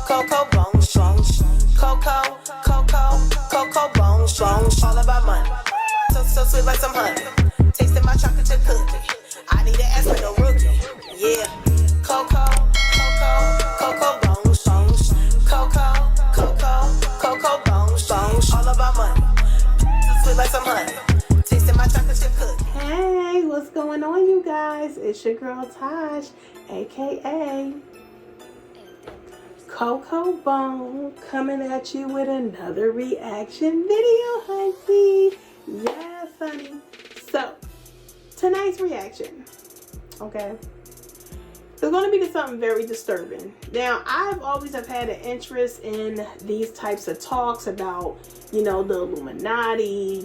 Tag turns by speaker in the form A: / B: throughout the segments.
A: Coco bone strong. Coco bone strong. All about money. So sweet like some honey. Tasting my chocolate chip cookie. I need an ass with no rookie. Yeah. Coco bone strong. Coco bone strong. All about money. So sweet like some honey. Tasting my chocolate chip cookie.
B: Hey, what's going on, you guys? It's your girl Taj, aka Coco Bone, coming at you with another reaction video, honey. Yes, honey. So, tonight's reaction, okay, it's going to be to something very disturbing. Now, I've always have had an interest in these types of talks about, the Illuminati,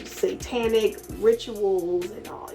B: satanic rituals and all,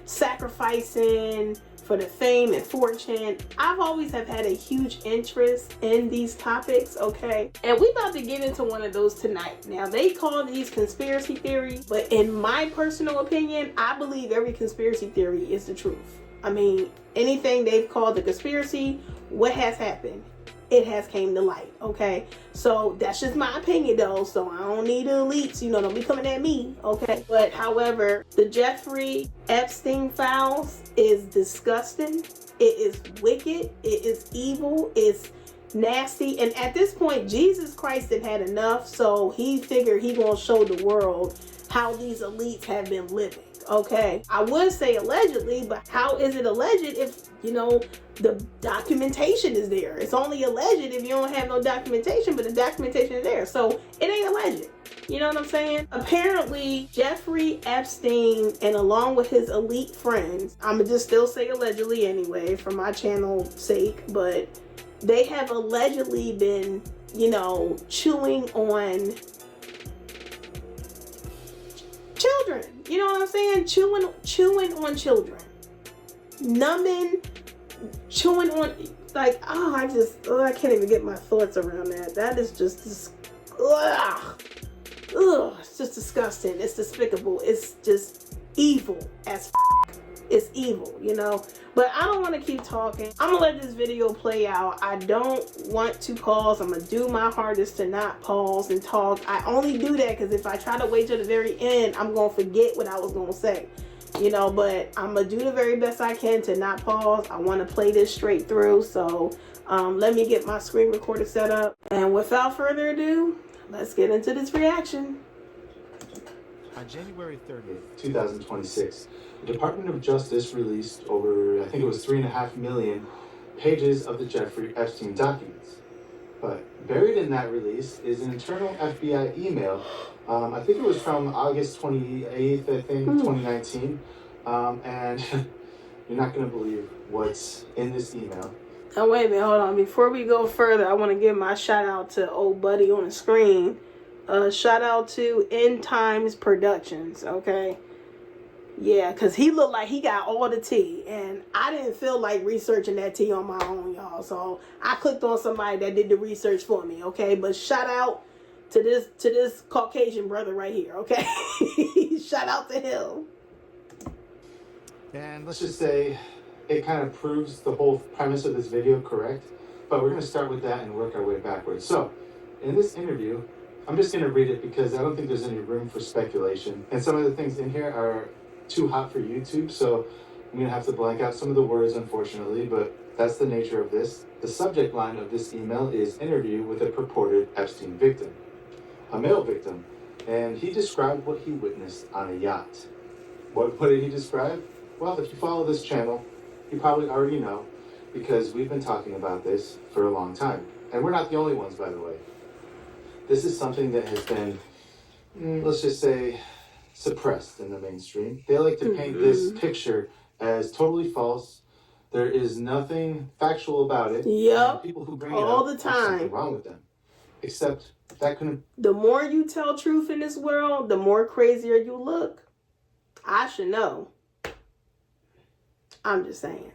B: sacrificing for the fame and fortune. I've always have had a huge interest in these topics, okay? And we about to get into one of those tonight. Now, they call these conspiracy theories, but in my personal opinion, I believe every conspiracy theory is the truth. I mean, anything they've called a conspiracy, what has happened? It has came to light, okay? So that's just my opinion though, so I don't need the elites, don't be coming at me, okay? But however, the Jeffery Epstein files is disgusting. It is wicked. It is evil. It's nasty. And at this point, Jesus Christ had enough, so he figured he gonna show the world how these elites have been living. Okay, I would say allegedly, but how is it alleged if the documentation is there? It's only alleged if you don't have no documentation, but the documentation is there, so it ain't alleged. You know what I'm saying? Apparently, Jeffrey Epstein, and along with his elite friends, I'ma just still say allegedly anyway for my channel's sake, but they have allegedly been, chewing on children. You know what I'm saying? Chewing on children. Numbing, chewing on, I can't even get my thoughts around that. That is just, it's just disgusting. It's despicable. It's just evil as It's evil, But I don't want to keep talking. I'm going to let this video play out. I don't want to pause. I'm going to do my hardest to not pause and talk. I only do that because if I try to wait till the very end, I'm going to forget what I was going to say. But I'm going to do the very best I can to not pause. I want to play this straight through. So let me get my screen recorder set up. And without further ado, let's get into this reaction.
C: On January 30th, 2026, the Department of Justice released over, I think it was 3.5 million pages of the Jeffrey Epstein documents. But buried in that release is an internal FBI email. I think it was from August 28th, 2019. And you're not going to believe what's in this email.
B: Now, wait a minute, hold on. Before we go further, I want to give my shout out to old buddy on the screen. Shout out to End Times Productions, okay? Yeah, because he looked like he got all the tea, and I didn't feel like researching that tea on my own, y'all. So I clicked on somebody that did the research for me, okay? But shout out to this Caucasian brother right here, okay? Shout out to him.
C: And let's just say it kind of proves the whole premise of this video correct, but we're going to start with that and work our way backwards. So in this interview, I'm just going to read it because I don't think there's any room for speculation. And some of the things in here are too hot for YouTube, so I'm going to have to blank out some of the words, unfortunately, but that's the nature of this. The subject line of this email is interview with a purported Epstein victim, a male victim, and he described what he witnessed on a yacht. What did he describe? Well, if you follow this channel, you probably already know, because we've been talking about this for a long time. And we're not the only ones, by the way. This is something that has been, let's just say, suppressed in the mainstream. They like to paint this picture as totally false. There is nothing factual about it.
B: Yep.
C: People who bring it
B: all
C: up
B: the time.
C: have something wrong with them. Except that couldn't.
B: The more you tell truth in this world, the more crazier you look. I should know. I'm just saying.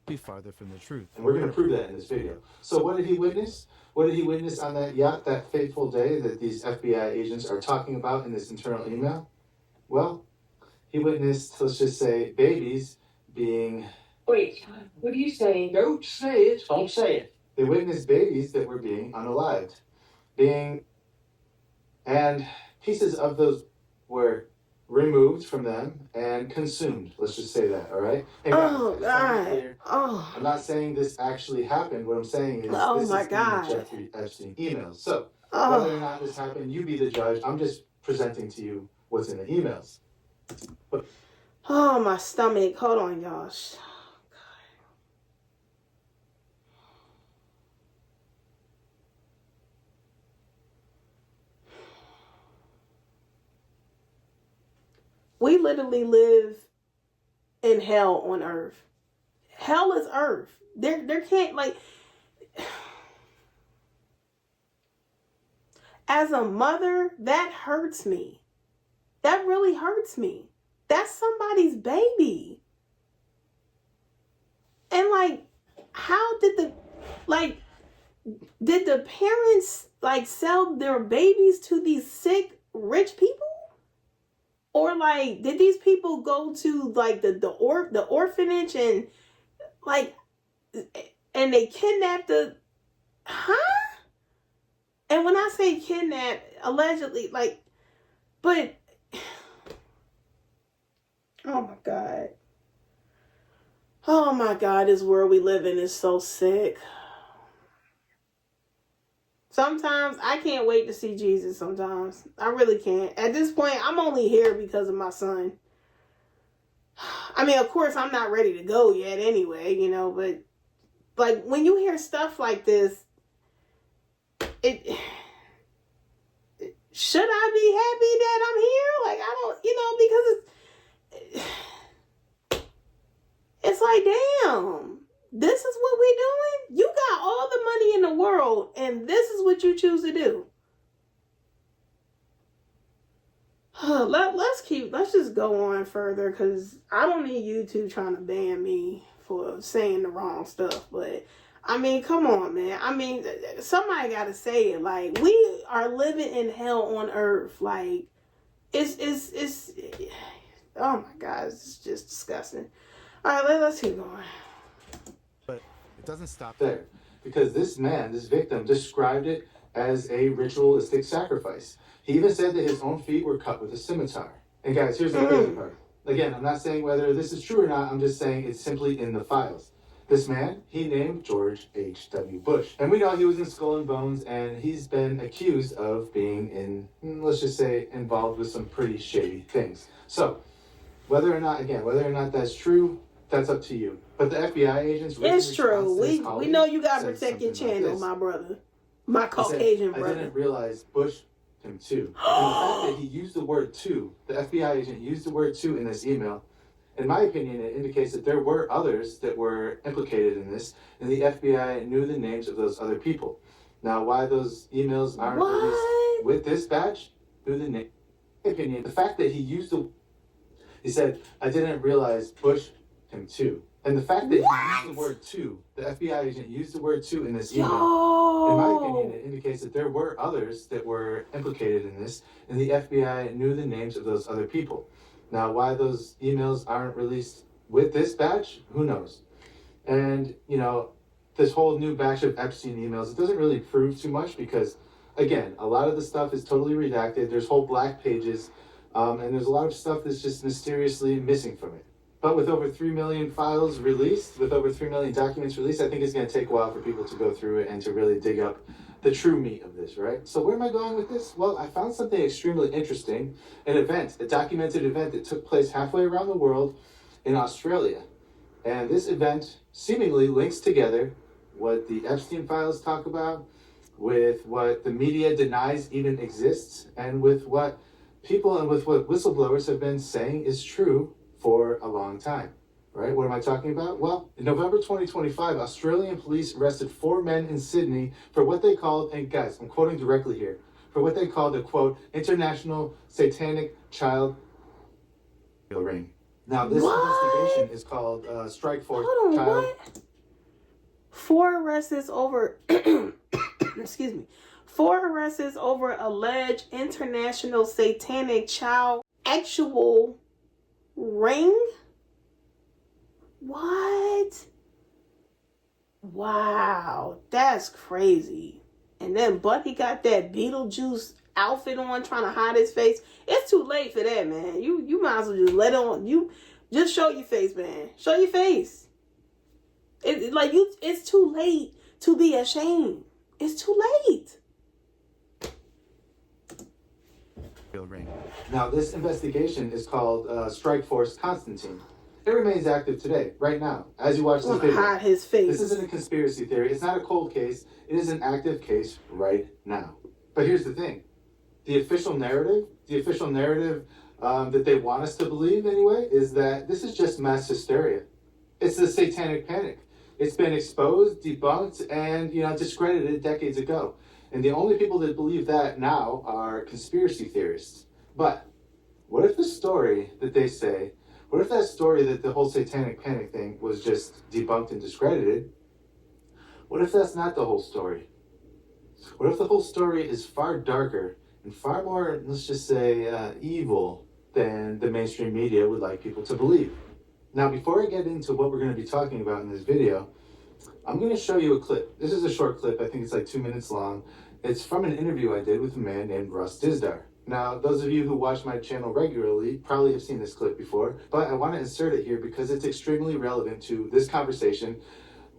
C: Be farther from the truth. And we're going to prove that in this video. So what did he witness? What did he witness on that yacht that fateful day that these FBI agents are talking about in this internal email? Well, he witnessed, let's just say, babies being
A: Wait, what do you say? Don't say it. Don't say it.
C: They witnessed babies that were being unalived, and pieces of those were removed from them and consumed. Let's just say that, all right? And
B: Oh
C: guys, I just wanna be
B: God.
C: clear,
B: Oh.
C: I'm not saying this actually happened. What I'm saying is
B: Oh
C: this
B: my
C: is in the
B: God.
C: Jeffrey Epstein emails. So whether or
B: Oh.
C: not this happened, you be the judge. I'm just presenting to you what's in the emails.
B: Oh, my stomach. Hold on, y'all. We literally live in hell on earth. Hell is earth. There can't, like, as a mother, that hurts me. That really hurts me. That's somebody's baby. And like, how did did the parents like sell their babies to these sick rich people? Or like, did these people go to like the orphanage and like, and they kidnapped huh? And when I say kidnap, allegedly, like, but, oh my God. Oh my God, this world we live in is so sick. Sometimes I can't wait to see Jesus sometimes. I really can't. At this point, I'm only here because of my son. I mean, of course, I'm not ready to go yet anyway, you know, but like when you hear stuff like this, it should I be happy that I'm here? Like, I don't, because it's like, damn, this is what we're doing? You got all the money in the world, and this is what you choose to do. Let's just go on further, because I don't need YouTube trying to ban me for saying the wrong stuff, but I mean, come on, man. I mean, somebody got to say it. Like, we are living in hell on earth. Like, it's oh my God, it's just disgusting. All right, let's keep going.
C: But it doesn't stop there, because this man, this victim, described it as a ritualistic sacrifice. He even said that his own feet were cut with a scimitar. And guys, here's the crazy part. Again, I'm not saying whether this is true or not. I'm just saying it's simply in the files. This man, he named George H.W. Bush. And we know he was in Skull and Bones, and he's been accused of being let's just say, involved with some pretty shady things. So, whether or not that's true, that's up to you. But the FBI agents...
B: It's true. We know you got to protect your channel, like, my brother. My Caucasian brother.
C: I didn't realize Bush him too. And the fact that he used the word "to," the FBI agent used the word "to" in this email, in my opinion, it indicates that there were others that were implicated in this, and the FBI knew the names of those other people. Now, why those emails aren't released with this batch, through the name, in my opinion, the fact that he said, I didn't realize Bush him too. And the fact that he used the word "to," the FBI agent used the word "to" in this email, in my opinion, it indicates that there were others that were implicated in this, and the FBI knew the names of those other people. Now, why those emails aren't released with this batch, who knows? And, this whole new batch of Epstein emails, it doesn't really prove too much because, again, a lot of the stuff is totally redacted. There's whole black pages, and there's a lot of stuff that's just mysteriously missing from it. But with over 3 million files released, with over 3 million documents released, I think it's going to take a while for people to go through it and to really dig up the true meat of this, right? So where am I going with this? Well, I found something extremely interesting, a documented event that took place halfway around the world in Australia. And this event seemingly links together what the Epstein files talk about with what the media denies even exists, and with what people and with what whistleblowers have been saying is true for a long time, right? What am I talking about? Well, in November 2025, Australian police arrested 4 men in Sydney for what they called, and guys, I'm quoting directly here, for what they called a, quote, international satanic child ring. Now, this investigation is called Strike Force Child...
B: What? 4 arrests over... excuse me. 4 arrests over alleged international satanic child actual ring? What? Wow, that's crazy. And then Buddy got that Beetlejuice outfit on, trying to hide his face. It's too late for that, man. You might as well just let on. You just show your face, man. Show your face. It's too late to be ashamed. It's too late.
C: Now, this investigation is called Strike Force Constantine. It remains active today, right now, as you watch this video.
B: Hide his face.
C: This isn't a conspiracy theory. It's not a cold case. It is an active case right now. But here's the thing. The official narrative that they want us to believe anyway, is that this is just mass hysteria. It's the satanic panic. It's been exposed, debunked, and discredited decades ago. And the only people that believe that now are conspiracy theorists. But what if the story that they say, what if that story that the whole satanic panic thing was just debunked and discredited? What if that's not the whole story? What if the whole story is far darker and far more, let's just say, evil than the mainstream media would like people to believe? Now, before I get into what we're going to be talking about in this video, I'm going to show you a clip. This is a short clip. I think it's like 2 minutes long. It's from an interview I did with a man named Russ Dizdar. Now, those of you who watch my channel regularly probably have seen this clip before, but I want to insert it here because it's extremely relevant to this conversation,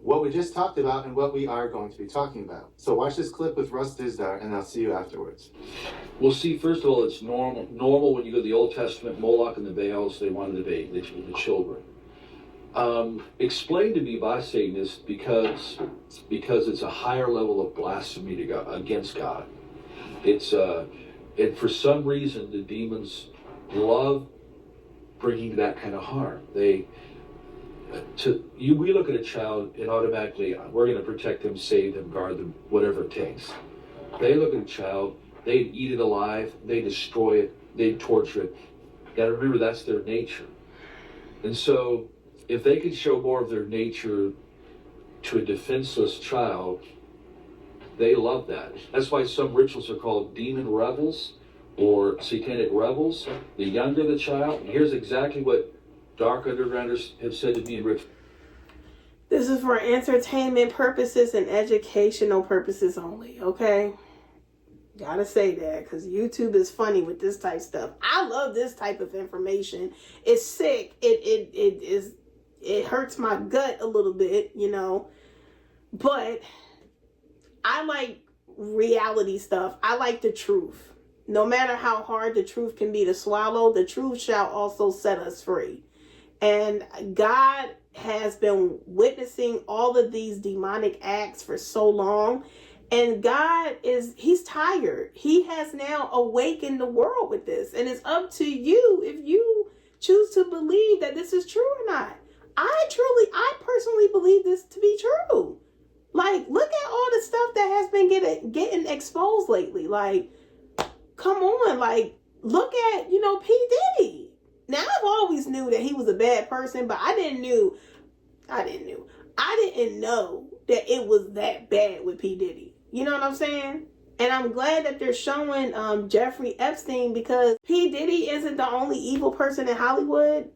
C: what we just talked about, and what we are going to be talking about. So watch this clip with Russ Dizdar, and I'll see you afterwards.
D: Well, see, first of all, it's normal when you go to the Old Testament, Moloch and the Baals, they wanted the children. Explain to me by saying this because it's a higher level of blasphemy to God, against God. It's and for some reason the demons love bringing that kind of harm. We look at a child and automatically we're going to protect them, save them, guard them, whatever it takes. They look at a child, they'd eat it alive, they destroy it, they torture it. You got to remember that's their nature, and so if they could show more of their nature to a defenseless child, they love that. That's why some rituals are called demon revels or satanic revels. The younger the child, and here's exactly what Dark Undergrounders have said to me and Rich.
B: This is for entertainment purposes and educational purposes only, okay? Gotta say that, because YouTube is funny with this type of stuff. I love this type of information. It's sick. It hurts my gut a little bit, but I like reality stuff. I like the truth. No matter how hard the truth can be to swallow, the truth shall also set us free. And God has been witnessing all of these demonic acts for so long. And God he's tired. He has now awakened the world with this. And it's up to you if you choose to believe that this is true or not. I personally believe this to be true. Like, look at all the stuff that has been getting exposed lately. Like, come on, like, look at, P. Diddy. Now, I've always knew that he was a bad person, but I didn't know that it was that bad with P. Diddy. You know what I'm saying? And I'm glad that they're showing Jeffrey Epstein, because P. Diddy isn't the only evil person in Hollywood.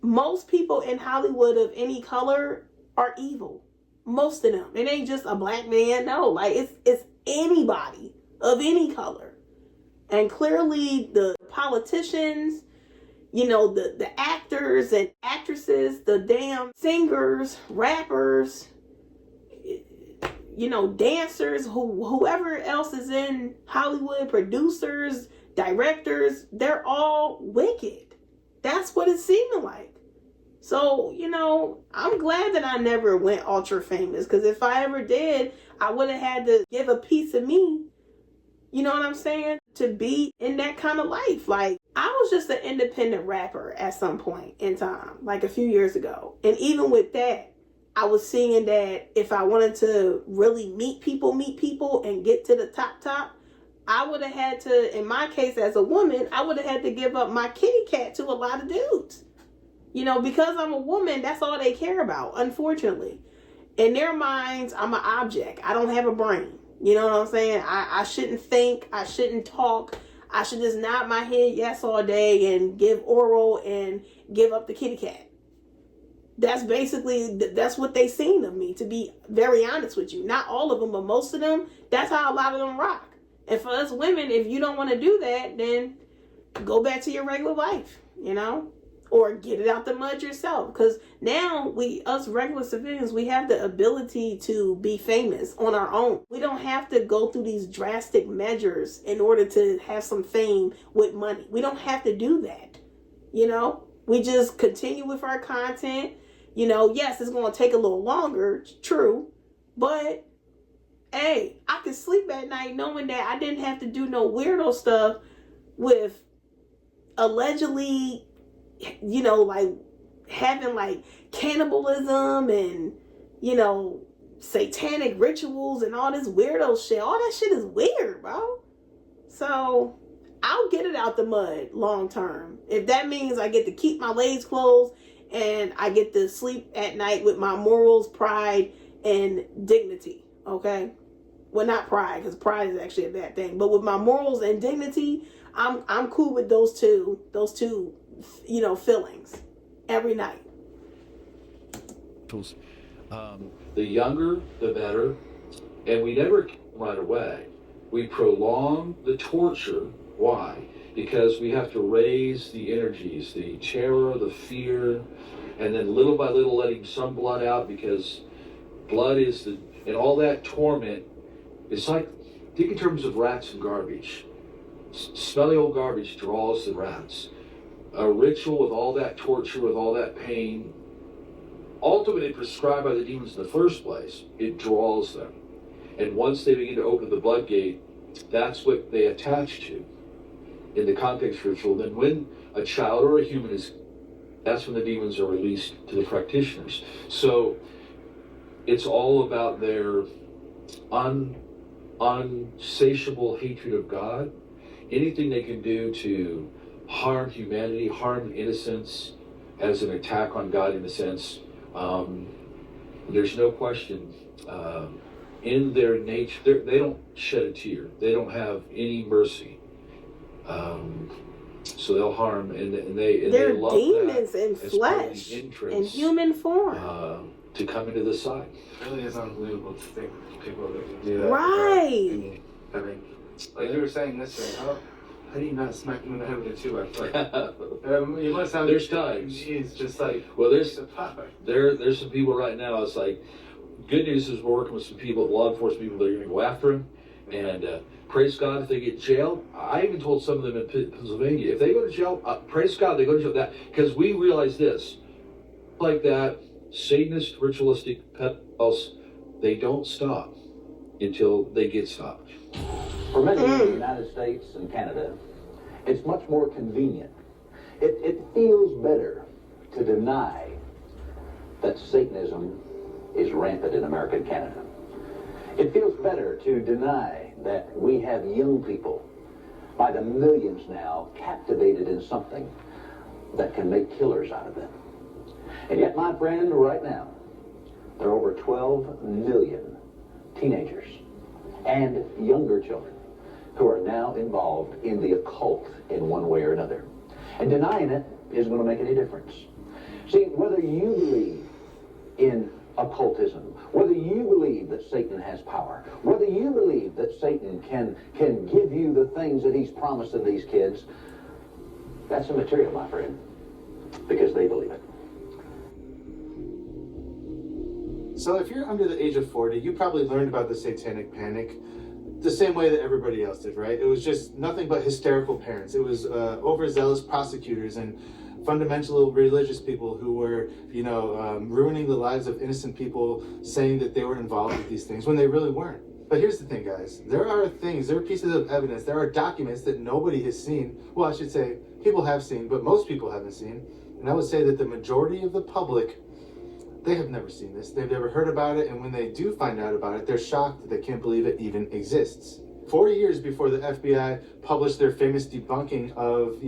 B: Most people in Hollywood of any color are evil. Most of them. It ain't just a black man. No, like it's anybody of any color. And clearly the politicians, the actors and actresses, the damn singers, rappers, dancers, whoever else is in Hollywood, producers, directors, they're all wicked. That's what it's seeming like. So, I'm glad that I never went ultra famous, because if I ever did, I would have had to give a piece of me, you know what I'm saying, to be in that kind of life. Like, I was just an independent rapper at some point in time, like a few years ago. And even with that, I was seeing that if I wanted to really meet people and get to the top, I would have had to, in my case as a woman, I would have had to give up my kitty cat to a lot of dudes. Because I'm a woman, that's all they care about, unfortunately. In their minds, I'm an object. I don't have a brain. You know what I'm saying? I shouldn't think. I shouldn't talk. I should just nod my head yes all day and give oral and give up the kitty cat. That's basically, that's what they seen of me, to be very honest with you. Not all of them, but most of them, that's how a lot of them rock. And for us women, if you don't want to do that, then go back to your regular life, you know? Or get it out the mud yourself. Because now, us regular civilians, we have the ability to be famous on our own. We don't have to go through these drastic measures in order to have some fame with money. We don't have to do that, you know? We just continue with our content. You know, yes, it's going to take a little longer, true. But, hey, I can sleep at night knowing that I didn't have to do no weirdo stuff with allegedly, you know, like having like cannibalism and, you know, satanic rituals and all this weirdo shit. All that shit is weird, bro. So I'll get it out the mud long term. If that means I get to keep my legs closed and I get to sleep at night with my morals, pride, and dignity. Okay? Well, not pride, because pride is actually a bad thing. But with my morals and dignity, I'm cool with those two, you know, feelings every night.
D: The younger, the better. And we never kill them right away. We prolong the torture. Why? Because we have to raise the energies, the terror, the fear, and then little by little letting some blood out, because blood is and all that torment. It's like, think in terms of rats and garbage. Smelly old garbage draws the rats. A ritual with all that torture, with all that pain, ultimately prescribed by the demons in the first place, it draws them. And once they begin to open the blood gate, that's what they attach to in the context ritual. Then when a child or a human that's when the demons are released to the practitioners. So it's all about their unsatiable hatred of God. Anything they can do to harm humanity, harm innocence as an attack on God, in a sense. There's no question. In their nature, they don't shed a tear. They don't have any mercy. So they'll harm, and
B: they're
D: they love
B: demons in
D: as
B: flesh, in human form.
D: To come into the side.
C: It really is unbelievable to think people that can do that.
B: Right.
C: I mean, like you were saying this, how do you not smack them in the head with a 2x4? You must have.
D: There's times.
C: It's just like,
D: well, there's some people right now. It's like, good news is we're working with some people, law enforcement people, that are going to go after him, and praise God if they get jailed. I even told some of them in Pennsylvania, if they go to jail, praise God they go to jail. That because we realize this, like that. Satanist, ritualistic pedophiles, they don't stop until they get stopped.
E: For many in the United States and Canada, it's much more convenient. It feels better to deny that Satanism is rampant in American Canada. It feels better to deny that we have young people, by the millions now, captivated in something that can make killers out of them. And yet, my friend, right now, there are over 12 million teenagers and younger children who are now involved in the occult in one way or another. And denying it isn't going to make any difference. See, whether you believe in occultism, whether you believe that Satan has power, whether you believe that Satan can give you the things that he's promising these kids, that's immaterial, my friend, because they believe it.
C: So if you're under the age of 40, you probably learned about the satanic panic the same way that everybody else did, right? It was just nothing but hysterical parents. It was overzealous prosecutors and fundamental religious people who were, ruining the lives of innocent people, saying that they were involved with these things when they really weren't. But here's the thing, guys. There are pieces of evidence, there are documents that nobody has seen. Well, I should say, people have seen, but most people haven't seen. And I would say that the majority of the public, they have never seen this. They've never heard about it, and when they do find out about it, they're shocked that they can't believe it even exists. 4 years before the FBI published their famous debunking of,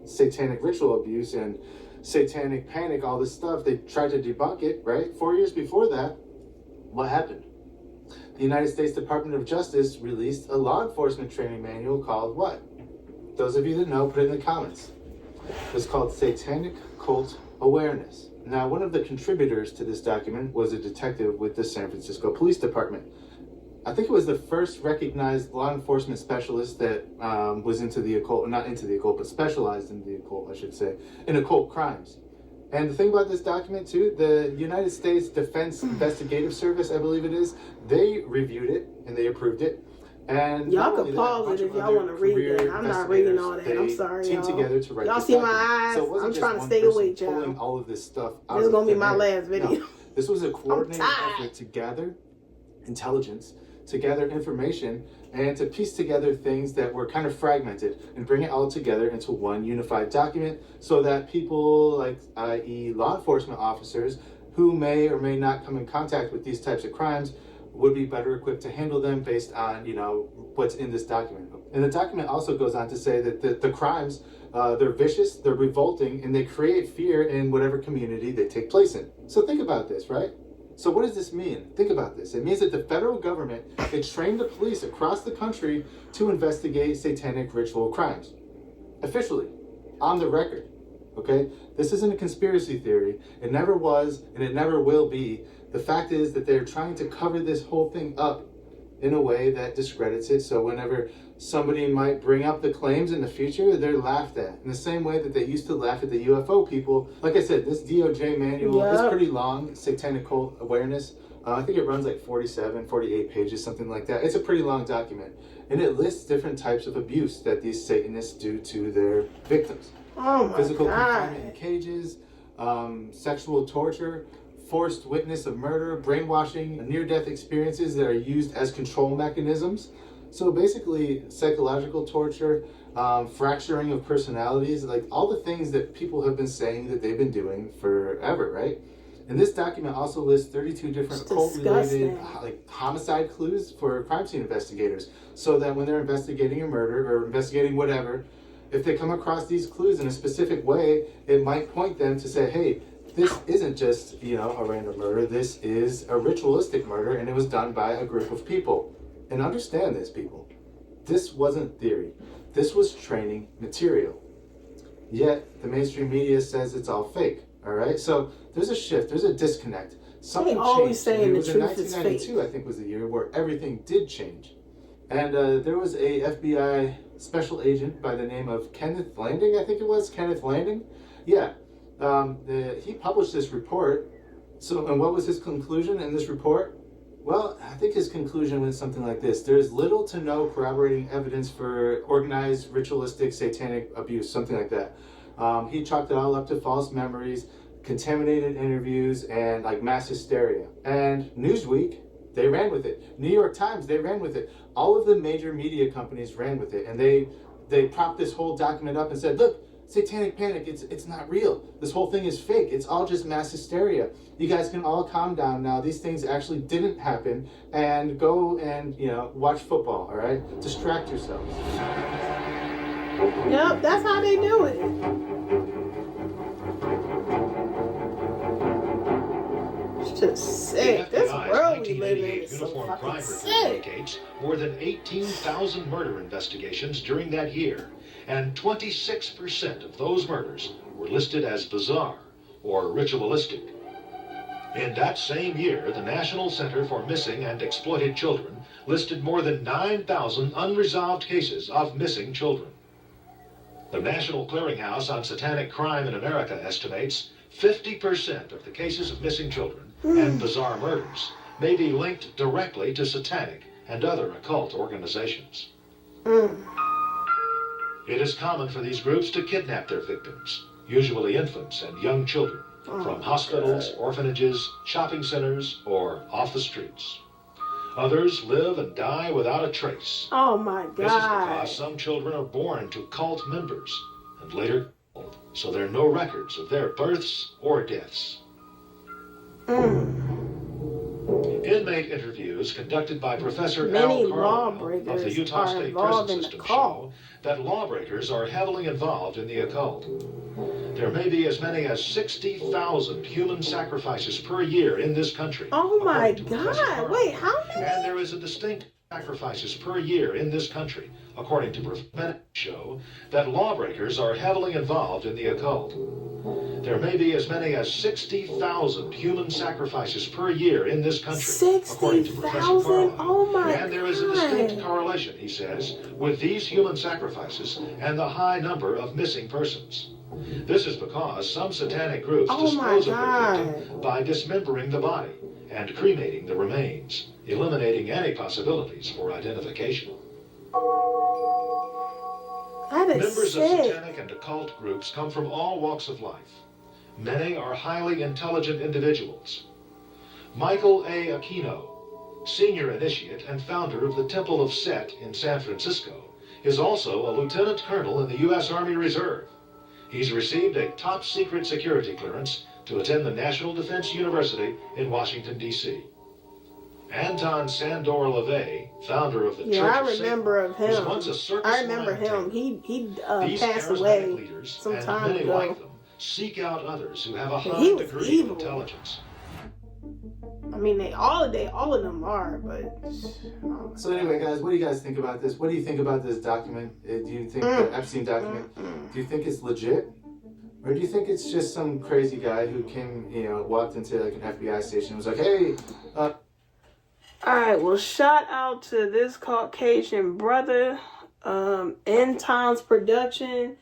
C: satanic ritual abuse and satanic panic, all this stuff, they tried to debunk it, right? 4 years before that, what happened? The United States Department of Justice released a law enforcement training manual called what? Those of you that know, put it in the comments. It's called Satanic Cult awareness. Now, one of the contributors to this document was a detective with the San Francisco Police Department. I think it was the first recognized law enforcement specialist that was into the occult, not into the occult, but specialized in the occult, I should say, in occult crimes. And the thing about this document too, the United States Defense Investigative Service, I believe it is, they reviewed it and they approved it. And
B: y'all can pause it if y'all want to read that. I'm not reading all that. I'm sorry, y'all.
C: Together to write
B: y'all
C: this
B: see
C: document.
B: my eyes?
C: So
B: I'm trying to stay awake, y'all.
C: Pulling all of this stuff out
B: This is going to be my
C: air.
B: last video.
C: No, this was a coordinated effort to gather intelligence, to gather information, and to piece together things that were kind of fragmented and bring it all together into one unified document so that people like, i.e. law enforcement officers, who may or may not come in contact with these types of crimes would be better equipped to handle them based on, what's in this document. And the document also goes on to say that the crimes, they're vicious, they're revolting, and they create fear in whatever community they take place in. So think about this, right? So what does this mean? Think about this. It means that the federal government had trained the police across the country to investigate satanic ritual crimes. Officially, on the record, okay? This isn't a conspiracy theory. It never was, and it never will be. The fact is that they're trying to cover this whole thing up in a way that discredits it. So whenever somebody might bring up the claims in the future, they're laughed at. In the same way that they used to laugh at the UFO people. Like I said, this DOJ manual is pretty long, Satanic Cult Awareness. I think it runs like 47, 48 pages, something like that. It's a pretty long document. And it lists different types of abuse that these Satanists do to their victims.
B: Oh my
C: Physical
B: God.
C: confinement in cages, sexual torture, forced witness of murder, brainwashing, near-death experiences that are used as control mechanisms. So basically, psychological torture, fracturing of personalities, like all the things that people have been saying that they've been doing forever, right? And this document also lists 32 different occult-related homicide clues for crime scene investigators, so that when they're investigating a murder or investigating whatever, if they come across these clues in a specific way, it might point them to say, hey, this isn't just, a random murder. This is a ritualistic murder, and it was done by a group of people. And understand this, people. This wasn't theory. This was training material. Yet, the mainstream media says it's all fake, all right? So, there's a shift. There's a disconnect. Something
B: always
C: changed.
B: saying
C: And it was
B: the
C: in
B: truth is
C: 1992, I think, was the year where everything did change. And there was a FBI special agent by the name of Kenneth Landing, I think it was. Kenneth Landing? Yeah. He published this report. So, and what was his conclusion in this report? Well, I think his conclusion was something like this. There's little to no corroborating evidence for organized ritualistic satanic abuse, something like that. He chalked it all up to false memories, contaminated interviews, and mass hysteria. And Newsweek, they ran with it. New York Times, they ran with it. All of the major media companies ran with it. And they propped this whole document up and said, look, satanic panic, it's not real. This whole thing is fake. It's all just mass hysteria. You guys can all calm down now. These things actually didn't happen. And go and, watch football, all right? Distract yourselves.
B: Yep, that's how they do it. It's just sick. This world we live in is so fucking sick.
F: Indicates more than 18,000 murder investigations during that year. And 26% of those murders were listed as bizarre or ritualistic. In that same year, the National Center for Missing and Exploited Children listed more than 9,000 unresolved cases of missing children. The National Clearinghouse on Satanic Crime in America estimates 50% of the cases of missing children and bizarre murders may be linked directly to satanic and other occult organizations. It is common for these groups to kidnap their victims, usually infants and young children, from hospitals, orphanages, shopping centers, or off the streets. Others live and die without a trace.
B: Oh my God.
F: This is because some children are born to cult members and later killed, so there are no records of their births or deaths. Inmate interviews conducted by Professor
B: Many
F: Al Carlisle of the
B: lawbreakers
F: Utah
B: are
F: State
B: involved
F: Prison
B: in the
F: System
B: cult.
F: show that lawbreakers are heavily involved in the occult. There may be as many as 60,000 human sacrifices per year in this country.
B: Oh my
F: according to Professor
B: God.
F: Carlisle.
B: Wait, how many?
F: And there is a distinct sacrifices per year in this country, according to professors, show that lawbreakers are heavily involved in the occult. There may be as many as 60,000 human sacrifices per year in this country, according to Professor
B: 60,000?
F: Farlow.
B: Oh my
F: And there is a distinct correlation, he says, with these human sacrifices and the high number of missing persons. This is because some satanic groups dispose of their victim by dismembering the body and cremating the remains, eliminating any possibilities for identification.
B: That is
F: Members
B: sick.
F: of satanic and occult groups come from all walks of life. Many are highly intelligent individuals. Michael A. Aquino, senior initiate and founder of the Temple of Set in San Francisco, is also a lieutenant colonel in the U.S. Army Reserve. He's received a top-secret security clearance to attend the National Defense University in Washington, D.C. Anton Sandor LaVey, founder of the Church
B: I
F: of
B: remember
F: Satan,
B: of him.
F: was once a circus
B: I remember
F: lion
B: him.
F: tamer.
B: He
F: These
B: passed
F: charismatic
B: away
F: leaders,
B: some
F: and
B: time
F: many
B: ago.
F: like them, seek out others who have a
B: He
F: high
B: was
F: degree
B: evil.
F: of intelligence.
B: I mean, all of them are, but.
C: So anyway, guys, what do you guys think about this? What do you think about this document? Do you think the Epstein document? Do you think it's legit, or do you think it's just some crazy guy who came, walked into like an FBI station and was like, "Hey."
B: Alright, well, shout out to this Caucasian brother, End Times Production.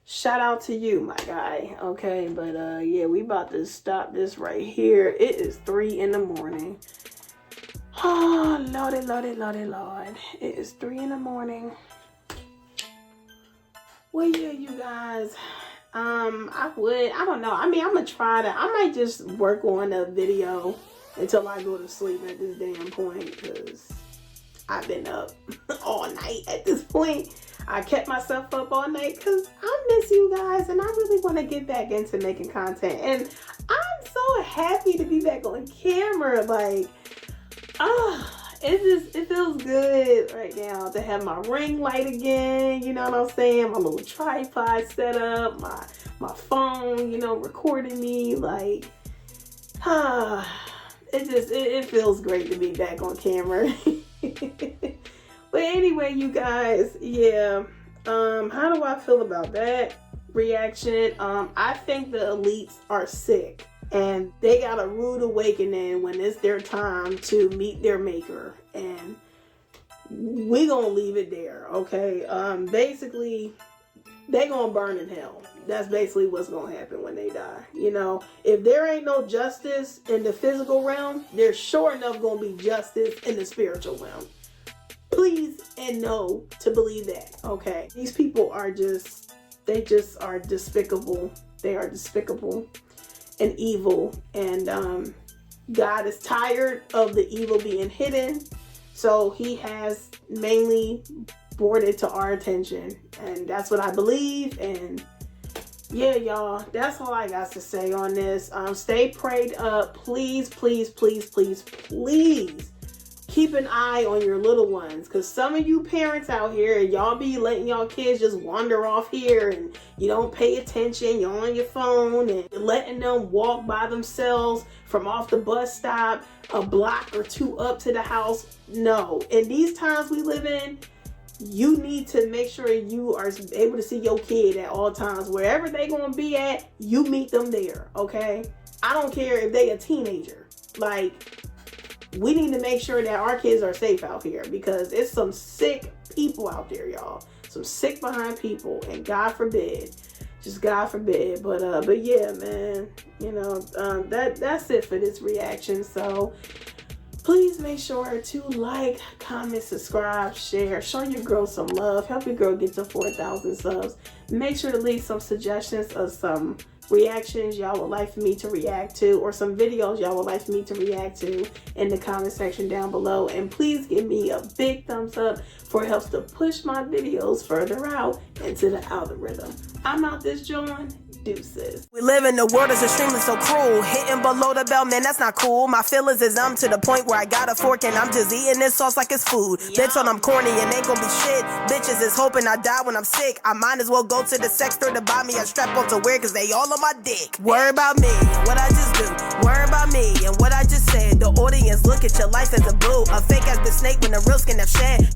B: Shout out to you, my guy. Okay, but yeah, we about to stop this right here. It is 3 in the morning. Oh, lordy, lordy, lordy, lord. It is 3 in the morning. Well, yeah, you guys. I don't know. I mean, I'm gonna try to. I might just work on a video until I go to sleep at this damn point, because I've been up all night at this point. I kept myself up all night because I miss you guys, and I really want to get back into making content. And I'm so happy to be back on camera. Like, it feels good right now to have my ring light again. You know what I'm saying? My little tripod set up, my phone, recording me. Like, it feels great to be back on camera. But anyway, you guys, yeah. How do I feel about that reaction? I think the elites are sick, and they got a rude awakening when it's their time to meet their maker, and we gonna leave it there, okay? Basically, they gonna burn in hell. That's basically what's gonna happen when they die. If there ain't no justice in the physical realm, there's sure enough gonna be justice in the spiritual realm. Please and know to believe that, okay? These people are they just are despicable. They are despicable and evil, and God is tired of the evil being hidden, so he has mainly brought it to our attention, and that's what I believe. And yeah, y'all, that's all I got to say on this. Stay prayed up. Please, please, please, please, please keep an eye on your little ones, because some of you parents out here, y'all be letting y'all kids just wander off here, and you don't pay attention. You're on your phone and letting them walk by themselves from off the bus stop a block or two up to the house. No, in these times we live in, you need to make sure you are able to see your kid at all times. Wherever they gonna be at, you meet them there, okay? I don't care if they a teenager. Like, we need to make sure that our kids are safe out here, because it's some sick people out there, y'all. Some sick behind people, and God forbid, just God forbid. But yeah, man, that's it for this reaction. So please make sure to like, comment, subscribe, share, show your girl some love, help your girl get to 4,000 subs. Make sure to leave some suggestions of some reactions y'all would like for me to react to, or some videos y'all would like for me to react to in the comment section down below. And please give me a big thumbs up, for it helps to push my videos further out into the algorithm. I'm out this joint. Deuces.
A: We live in a world that's extremely so cruel. Hitting below the belt, man, that's not cool. My feelings is I'm to the point where I got a fork and I'm just eating this sauce like it's food. Bitch, when I'm corny and ain't gonna be shit. Bitches is hoping I die when I'm sick. I might as well go to the sex store to buy me a strap on to wear cause they all on my dick. Worry about me and what I just do. Worry about me and what I just said. The audience look at your life as a boo. A fake ass bitch snake when the real skin have shed.